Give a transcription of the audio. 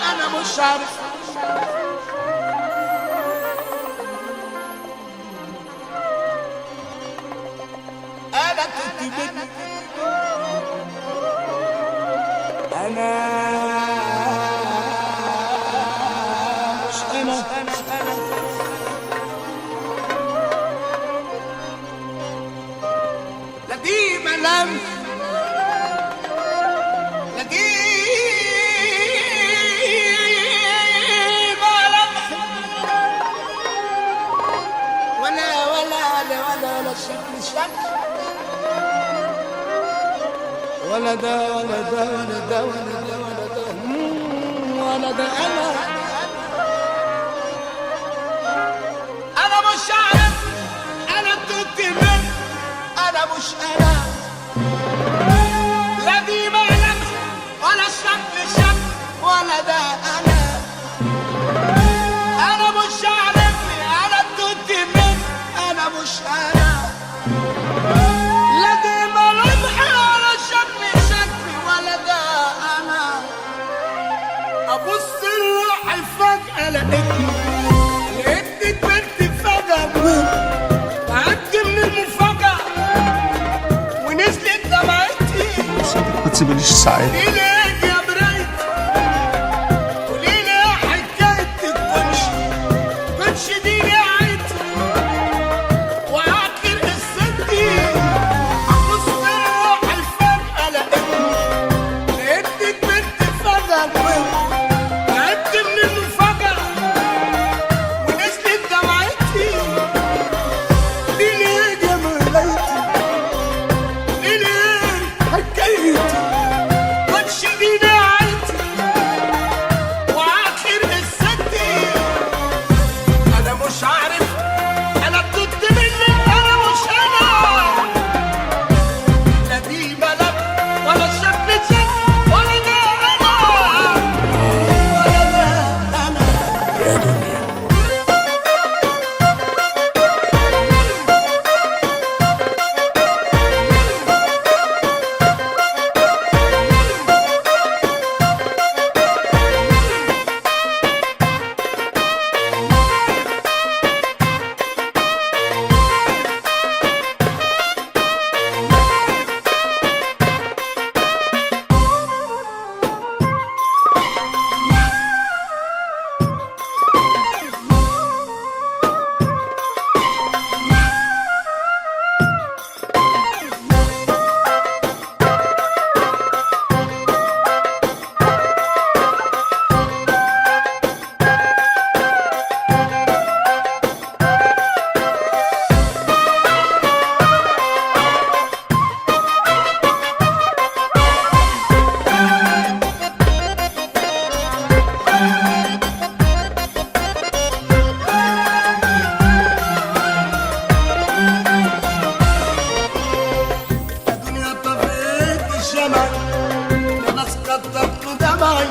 انا مش عارف. انا كنت منك، انا مش انا. لا دي ملام، لا دي ملامح، ولا شكل ولا ده ولا ده ولا ده ولا ده ولا ده ولا ده. انا مش عارف، انا كنت من، انا مش انا. لا دي ملامح ولا شكل ولا ده انا مش عارفني. انا كنت من، انا مش انا. لا دي ملامح ولا شكل ولا ده انا. ابص لروحي فجأة لقيتني كبرت فجأة، تعبت من المفاجأة ونزلت دمعتي. ما تسيبنيش ساعات. قولي ليه يا مرايتي، قولي لي يا حكاية الكنش دي نعيتي وآخر قصتي. أبص لروحي فجأة لقيتني كبرت فجأة، تعبت من المفاجأة ونزلت دمعتي. قولي ليه يا مرايتي، قولي ليه حكايتي كنش دي نعيتي وآخر قصتي. أنا مش عارف، أنا كنت منك، أنا مش أنا. لا دي ملامح ولا شكل ولا ده أنا يا دنيا الدنيا طفيت الشمع، ناس كترت دمعي